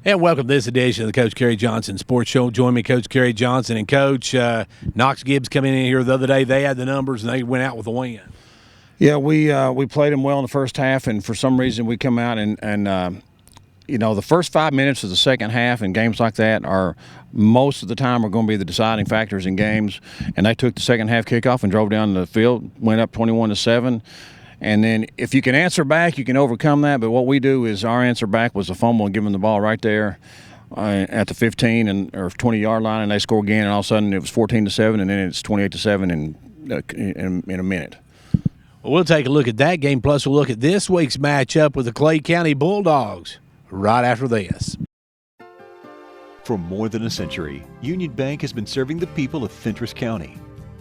And welcome to this edition of the Coach Kerry Johnson Sports Show. Join me, Coach Kerry Johnson, and Coach Knox Gibbs coming in here the other day. They had the numbers, and they went out with a win. Yeah, we played them well in the first half, and for some reason we come out and the first 5 minutes of the second half in games like that are most of the time are going to be the deciding factors in games. And they took the second half kickoff and drove down the field, went up 21-7. And then if you can answer back, you can overcome that. But what we do is our answer back was a fumble and give them the ball right there at the 15 or 20-yard line, and they score again. And all of a sudden it was 14-7, and then it's 28-7 in a minute. Well, we'll take a look at that game, plus we'll look at this week's matchup with the Clay County Bulldogs right after this. For more than a century, Union Bank has been serving the people of Fentress County.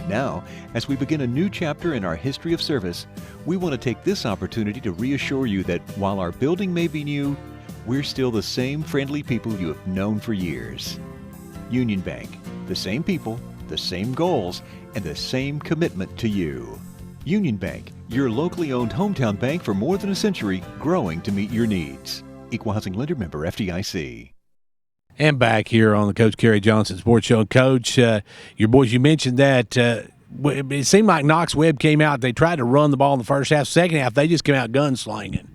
Now, as we begin a new chapter in our history of service, we want to take this opportunity to reassure you that while our building may be new, we're still the same friendly people you have known for years. Union Bank, the same people, the same goals, and the same commitment to you. Union Bank, your locally owned hometown bank for more than a century, growing to meet your needs. Equal Housing Lender Member FDIC. And back here on the Coach Kerry Johnson Sports Show. Coach, your boys, you mentioned that it seemed like Knox Webb came out. They tried to run the ball in the first half. Second half, they just came out gunslinging.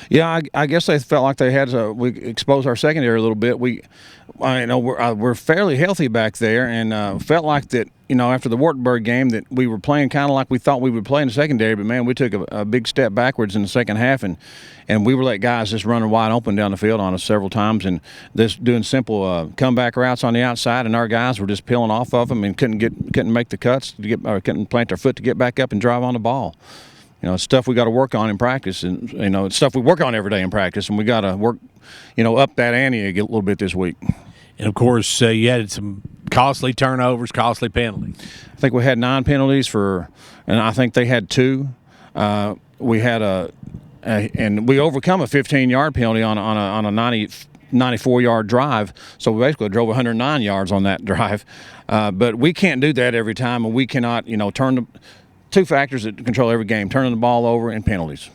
Yeah, I guess they felt like they had to. We exposed our secondary a little bit. We're fairly healthy back there, and felt like that. After the Wartburg game, that we were playing kind of like we thought we would play in the secondary. But man, we took a big step backwards in the second half, and we were let guys just running wide open down the field on us several times, and just doing simple comeback routes on the outside, and our guys were just peeling off of them and couldn't make the cuts or couldn't plant their foot to get back up and drive on the ball. It's stuff we got to work on in practice, and it's stuff we work on every day in practice, and we got to work, up that ante a little bit this week. And of course, you had some costly turnovers, costly penalties. I think we had 9 penalties and I think they had 2. We had and we overcome a 15-yard penalty on a 94-yard drive, so we basically drove 109 yards on that drive. But we can't do that every time, and we cannot, turn the. 2 factors that control every game: turning the ball over and penalties.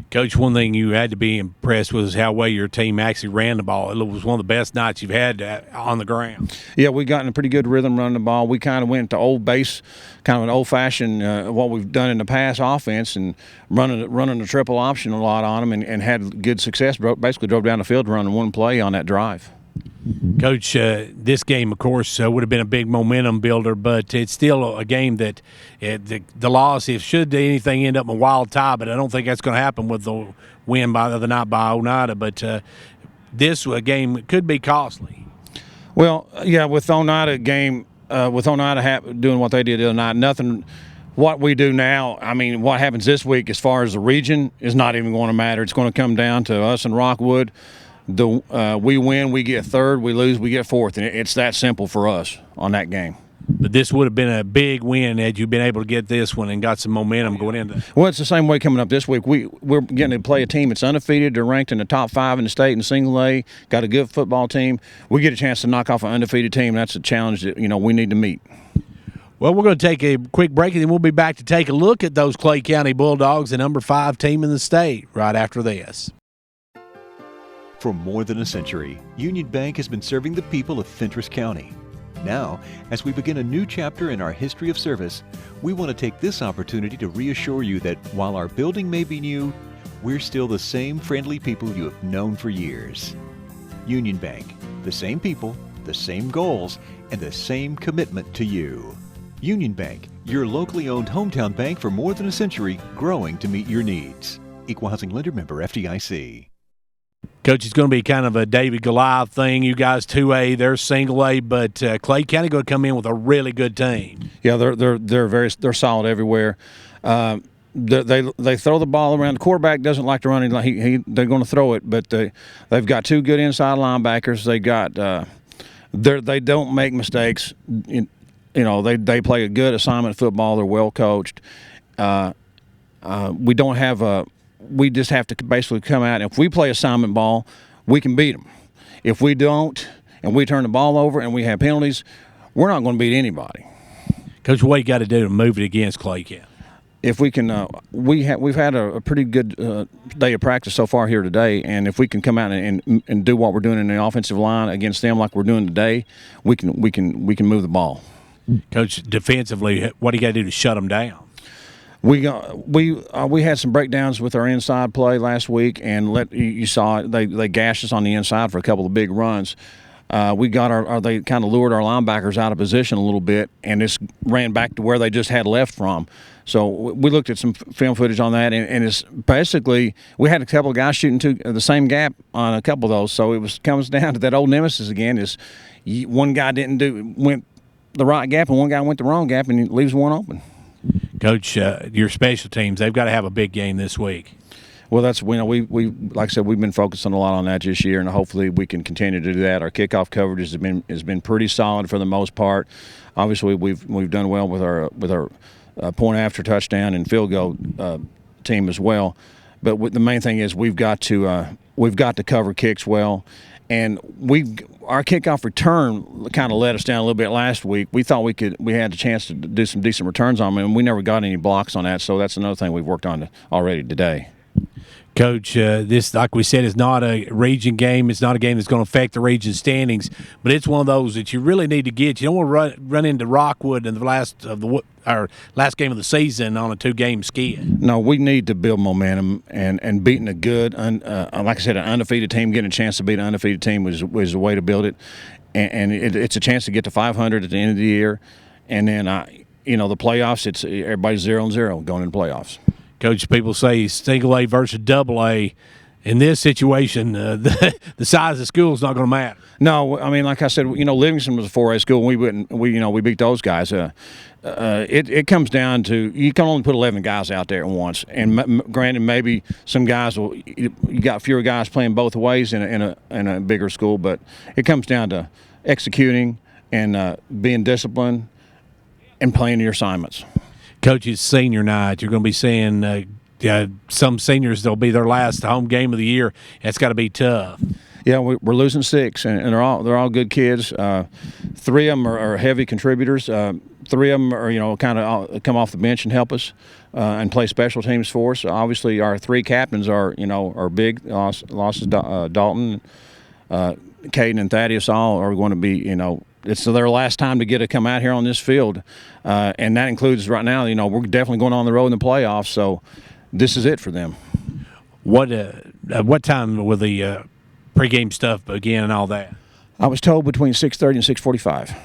Coach, one thing you had to be impressed with is how well your team actually ran the ball. It was one of the best nights you've had on the ground. Yeah, we got in a pretty good rhythm running the ball. We kind of went to old base, kind of an old-fashioned what we've done in the past offense, and running the triple option a lot on them, and had good success. Basically drove down the field running one play on that drive. Coach, this game, of course, would have been a big momentum builder, but it's still a game that the loss, if should anything end up in a wild tie, but I don't think that's going to happen with the win by the other night by Oneida. But this game could be costly. Well, yeah, with Oneida game, with Oneida doing what they did the other night, nothing. What we do now, what happens this week as far as the region is not even going to matter. It's going to come down to us and Rockwood. We win, we get third. We lose, we get fourth, and it's that simple for us on that game. But this would have been a big win had you been able to get this one and got some momentum going into. Well, it's the same way coming up this week. We're getting to play a team that's undefeated. They're ranked in the top 5 in the state in single A. Got a good football team. We get a chance to knock off an undefeated team. That's a challenge that we need to meet. Well, we're going to take a quick break, and then we'll be back to take a look at those Clay County Bulldogs, the number 5 team in the state, right after this. For more than a century, Union Bank has been serving the people of Fentress County. Now, as we begin a new chapter in our history of service, we want to take this opportunity to reassure you that while our building may be new, we're still the same friendly people you have known for years. Union Bank, the same people, the same goals, and the same commitment to you. Union Bank, your locally owned hometown bank for more than a century, growing to meet your needs. Equal Housing Lender Member FDIC. Coach, it's going to be kind of a David Goliath thing. You guys 2A, they're single A, but Clay County going to come in with a really good team. Yeah, they're solid everywhere. They throw the ball around. The quarterback doesn't like to run it. They're going to throw it, but they've got 2 good inside linebackers. They don't make mistakes. They play a good assignment football. They're well coached. We just have to basically come out. If we play assignment ball, we can beat them. If we don't, and we turn the ball over and we have penalties, we're not going to beat anybody. Coach, what you got to do to move it against Clay County? if we can, we've had a pretty good day of practice so far here today, and if we can come out and do what we're doing in the offensive line against them like we're doing today, we can move the ball. Coach, defensively, what do you got to do to shut them down? We had some breakdowns with our inside play last week, and you saw it, they gashed us on the inside for a couple of big runs. They kind of lured our linebackers out of position a little bit, and this ran back to where they just had left from. So we looked at some film footage on that, and it's basically we had a couple of guys shooting to the same gap on a couple of those. So it comes down to that old nemesis again: is one guy went the right gap, and one guy went the wrong gap, and it leaves one open. Coach, your special teams, they've got to have a big game this week. Well, that's we like I said, we've been focusing a lot on that this year, and hopefully we can continue to do that. Our kickoff coverage has been pretty solid for the most part. Obviously, we've done well with our point after touchdown and field goal team as well. But the main thing is we've got to cover kicks well, and our kickoff return kind of let us down a little bit last week. We thought we had a chance to do some decent returns on them, and we never got any blocks on that. So that's another thing we've worked on already today. Coach, this, like we said, is not a region game. It's not a game that's going to affect the region standings, but it's one of those that you really need to get. You don't want to run into Rockwood in the last game of the season on a 2-game skid. No, we need to build momentum, and beating a good, like I said, an undefeated team, getting a chance to beat an undefeated team was a way to build it, and it's a chance to get to 500 at the end of the year, and then the playoffs. It's everybody's 0-0 going into playoffs. Coach, people say single A versus double A. In this situation, the size of the school is not going to matter. No, I mean, like I said, Livingston was a 4A school, and we beat those guys. It comes down to you can only put 11 guys out there at once, and granted, maybe some guys you got fewer guys playing both ways in a bigger school, but it comes down to executing and being disciplined and playing your assignments. Coach, it's senior night. You're going to be seeing some seniors, they'll be their last home game of the year. That's got to be tough. Yeah, we're losing 6, and they're all good kids. 3 of them are heavy contributors. 3 of them are kind of come off the bench and help us and play special teams for us. Obviously, our 3 captains are big. Losses Dalton, Caden, and Thaddeus all are going to be it's their last time to get to come out here on this field, and that includes right now. We're definitely going on the road in the playoffs, so this is it for them. What time will the pregame stuff begin and all that? I was told between 6:30 and 6:45.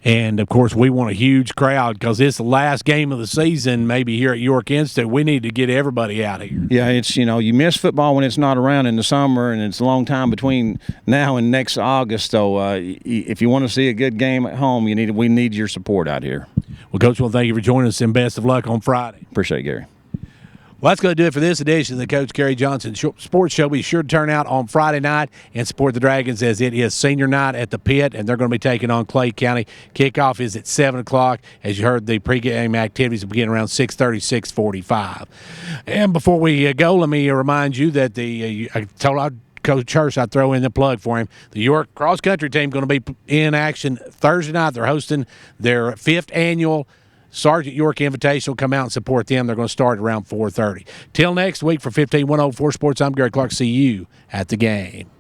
And, of course, we want a huge crowd because it's the last game of the season maybe here at York Institute. We need to get everybody out here. Yeah, it's, you miss football when it's not around in the summer, and it's a long time between now and next August. So if you want to see a good game at home, we need your support out here. Well, Coach, thank you for joining us, and best of luck on Friday. Appreciate it, Gary. Well, that's going to do it for this edition of the Coach Kerry Johnson Sports Show. Be sure to turn out on Friday night and support the Dragons as it is senior night at the Pit, and they're going to be taking on Clay County. Kickoff is at 7 o'clock. As you heard, the pregame activities will begin around 6:30, 6:45. And before we go, let me remind you that I told Coach Church I'd throw in the plug for him. The York cross country team going to be in action Thursday night. They're hosting their 5th annual Sergeant York Invitational. Come out and support them. They're going to start around 4:30. Till next week for 15104 Sports, I'm Gary Clark. See you at the game.